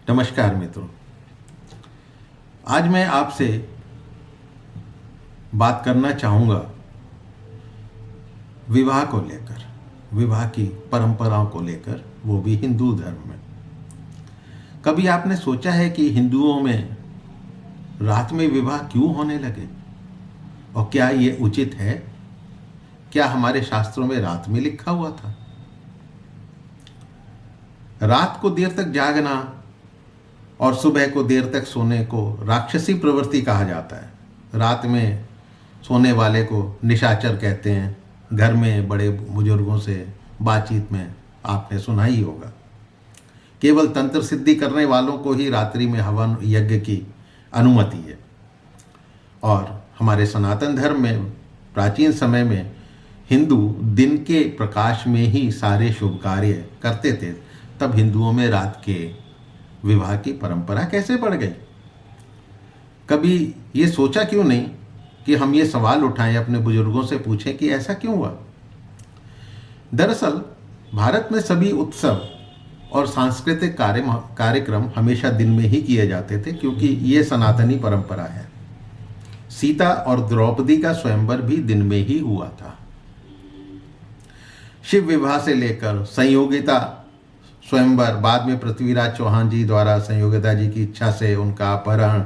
नमस्कार मित्रों। आज मैं आपसे बात करना चाहूँगा विवाह को लेकर, विवाह की परंपराओं को लेकर, वो भी हिंदू धर्म में। कभी आपने सोचा है कि हिंदुओं में रात में विवाह क्यों होने लगे और क्या ये उचित है? क्या हमारे शास्त्रों में रात में लिखा हुआ था? रात को देर तक जागना और सुबह को देर तक सोने को राक्षसी प्रवृत्ति कहा जाता है। रात में सोने वाले को निशाचर कहते हैं। घर में बड़े बुजुर्गों से बातचीत में आपने सुना ही होगा। केवल तंत्र सिद्धि करने वालों को ही रात्रि में हवन यज्ञ की अनुमति है। और हमारे सनातन धर्म में प्राचीन समय में हिंदू दिन के प्रकाश में ही सारे शुभ कार्य करते थे। तब हिंदुओं में रात के विवाह की परंपरा कैसे बढ़ गई? कभी ये सोचा क्यों नहीं कि हम ये सवाल उठाएं, अपने बुजुर्गों से पूछें कि ऐसा क्यों हुआ? दरअसल भारत में सभी उत्सव और सांस्कृतिक कार्यक्रम हमेशा दिन में ही किए जाते थे, क्योंकि ये सनातनी परंपरा है। सीता और द्रौपदी का स्वयंवर भी दिन में ही हुआ था। शिव विवाह से लेकर संयोगिता स्वयंवर, बाद में पृथ्वीराज चौहान जी द्वारा संयोगिता जी की इच्छा से उनका अपहरण,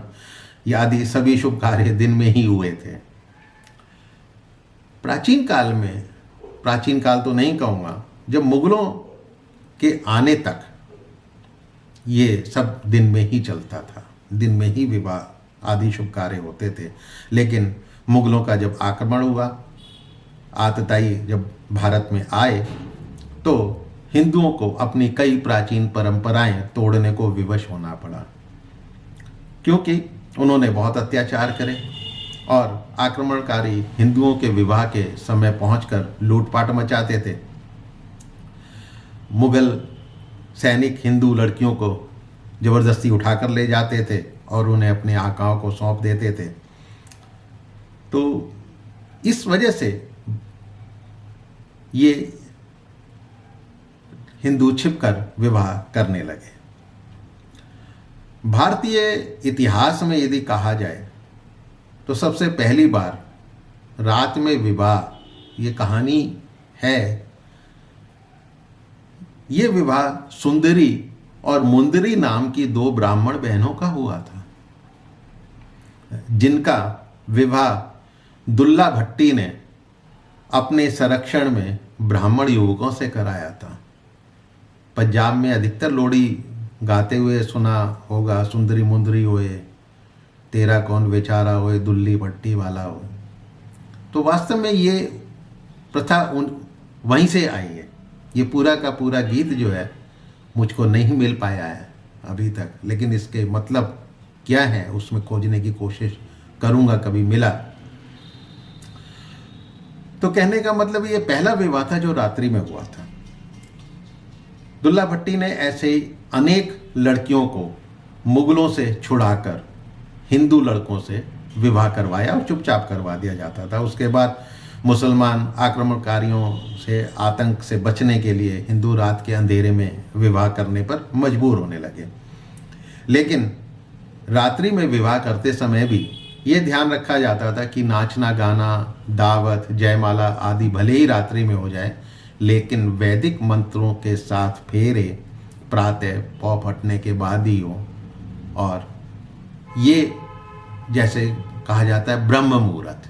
आदि सभी शुभ कार्य दिन में ही हुए थे। प्राचीन काल में, प्राचीन काल तो नहीं कहूँगा, जब मुगलों के आने तक ये सब दिन में ही चलता था। दिन में ही विवाह आदि शुभ कार्य होते थे। लेकिन मुगलों का जब आक्रमण हुआ, आतताई जब भारत में आए, तो हिंदुओं को अपनी कई प्राचीन परंपराएं तोड़ने को विवश होना पड़ा, क्योंकि उन्होंने बहुत अत्याचार करे और आक्रमणकारी हिंदुओं के विवाह के समय पहुंचकर लूटपाट मचाते थे। मुगल सैनिक हिंदू लड़कियों को जबरदस्ती उठाकर ले जाते थे और उन्हें अपने आकाओं को सौंप देते थे। तो इस वजह से ये हिंदू छिपकर विवाह करने लगे। भारतीय इतिहास में यदि कहा जाए तो सबसे पहली बार रात में विवाह ये कहानी है। ये विवाह सुंदरी और मुंदरी नाम की दो ब्राह्मण बहनों का हुआ था, जिनका विवाह दुल्ला भट्टी ने अपने संरक्षण में ब्राह्मण युवकों से कराया था। पंजाब में अधिकतर लोड़ी गाते हुए सुना होगा, सुंदरी मुंदरी होए, तेरा कौन बेचारा होए, दुल्ली भट्टी वाला हो। तो वास्तव में ये प्रथा वहीं से आई है। ये पूरा का पूरा गीत जो है मुझको नहीं मिल पाया है अभी तक, लेकिन इसके मतलब क्या है उसमें खोजने की कोशिश करूँगा, कभी मिला। तो कहने का मतलब ये पहला विवाह था जो रात्रि में हुआ था। दुल्ला भट्टी ने ऐसे ही अनेक लड़कियों को मुगलों से छुड़ाकर हिंदू लड़कों से विवाह करवाया और चुपचाप करवा दिया जाता था। उसके बाद मुसलमान आक्रमणकारियों से, आतंक से बचने के लिए हिंदू रात के अंधेरे में विवाह करने पर मजबूर होने लगे। लेकिन रात्रि में विवाह करते समय भी ये ध्यान रखा जाता था कि नाचना गाना, दावत, जयमाला आदि भले ही रात्रि में हो जाए, लेकिन वैदिक मंत्रों के साथ फेरे प्रातः पौ फटने के बाद ही हो। और ये जैसे कहा जाता है ब्रह्म मुहूर्त।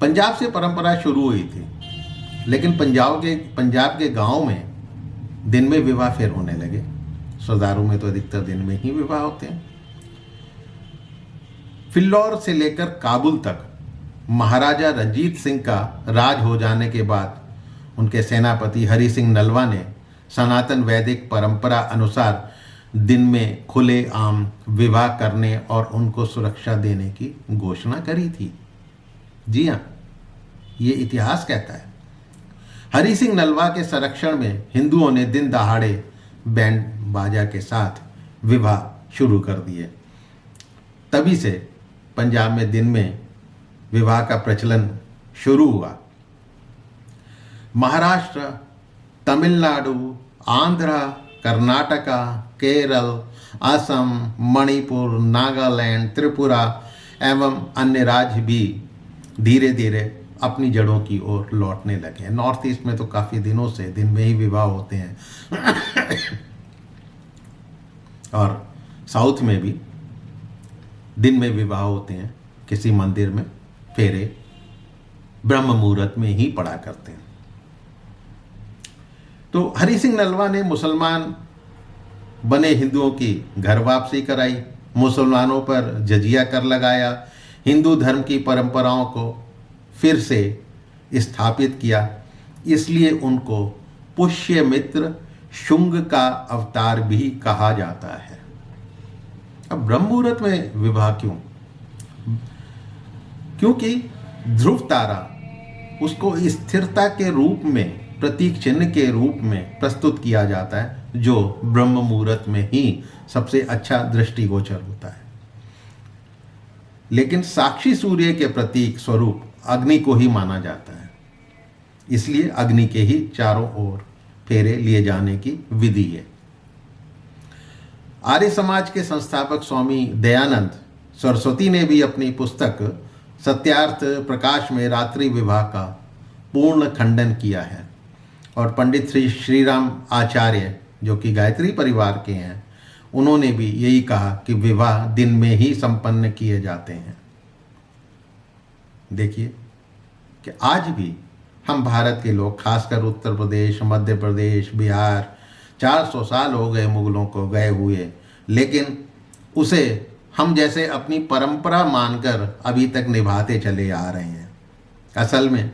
पंजाब से परंपरा शुरू हुई थी, लेकिन पंजाब के गांव में दिन में विवाह फिर होने लगे। सरदारों में तो अधिकतर दिन में ही विवाह होते हैं। फिल्लौर से लेकर काबुल तक महाराजा रंजीत सिंह का राज हो जाने के बाद उनके सेनापति हरि सिंह नलवा ने सनातन वैदिक परंपरा अनुसार दिन में खुले आम विवाह करने और उनको सुरक्षा देने की घोषणा करी थी। जी हाँ, ये इतिहास कहता है। हरि सिंह नलवा के संरक्षण में हिंदुओं ने दिन दहाड़े बैंड बाजा के साथ विवाह शुरू कर दिए। तभी से पंजाब में दिन में विवाह का प्रचलन शुरू हुआ। महाराष्ट्र, तमिलनाडु, आंध्र कर्नाटका, केरल, असम, मणिपुर, नागालैंड, त्रिपुरा एवं अन्य राज्य भी धीरे धीरे अपनी जड़ों की ओर लौटने लगे हैं। नॉर्थ ईस्ट में तो काफ़ी दिनों से दिन में ही विवाह होते हैं और साउथ में भी दिन में विवाह होते हैं, किसी मंदिर में फेरे ब्रह्म मुहूर्त में ही पड़ा करते हैं। तो हरि सिंह नलवा ने मुसलमान बने हिंदुओं की घर वापसी कराई, मुसलमानों पर जजिया कर लगाया, हिंदू धर्म की परंपराओं को फिर से स्थापित किया। इसलिए उनको पुष्यमित्र शुंग का अवतार भी कहा जाता है। अब ब्रह्म मुहूर्त में विवाह क्यों? क्योंकि ध्रुव तारा उसको स्थिरता के रूप में, प्रतीक चिन्ह के रूप में प्रस्तुत किया जाता है, जो ब्रह्म मुहूर्त में ही सबसे अच्छा दृष्टिगोचर होता है। लेकिन साक्षी सूर्य के प्रतीक स्वरूप अग्नि को ही माना जाता है, इसलिए अग्नि के ही चारों ओर फेरे लिए जाने की विधि है। आर्य समाज के संस्थापक स्वामी दयानंद सरस्वती ने भी अपनी पुस्तक सत्यार्थ प्रकाश में रात्रि विवाह का पूर्ण खंडन किया है। और पंडित श्री राम आचार्य, जो कि गायत्री परिवार के हैं, उन्होंने भी यही कहा कि विवाह दिन में ही संपन्न किए जाते हैं। देखिए कि आज भी हम भारत के लोग, खासकर उत्तर प्रदेश, मध्य प्रदेश, बिहार, 400 साल हो गए मुगलों को गए हुए, लेकिन उसे हम जैसे अपनी परंपरा मानकर अभी तक निभाते चले आ रहे हैं। असल में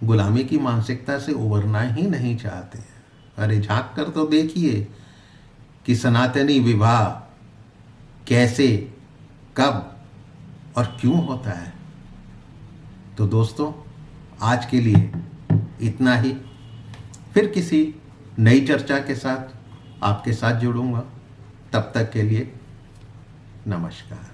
गुलामी की मानसिकता से उबरना ही नहीं चाहते हैं। अरे झांक कर तो देखिए कि सनातनी विवाह कैसे, कब और क्यों होता है। तो दोस्तों, आज के लिए इतना ही। फिर किसी नई चर्चा के साथ आपके साथ जुड़ूंगा। तब तक के लिए नमस्कार।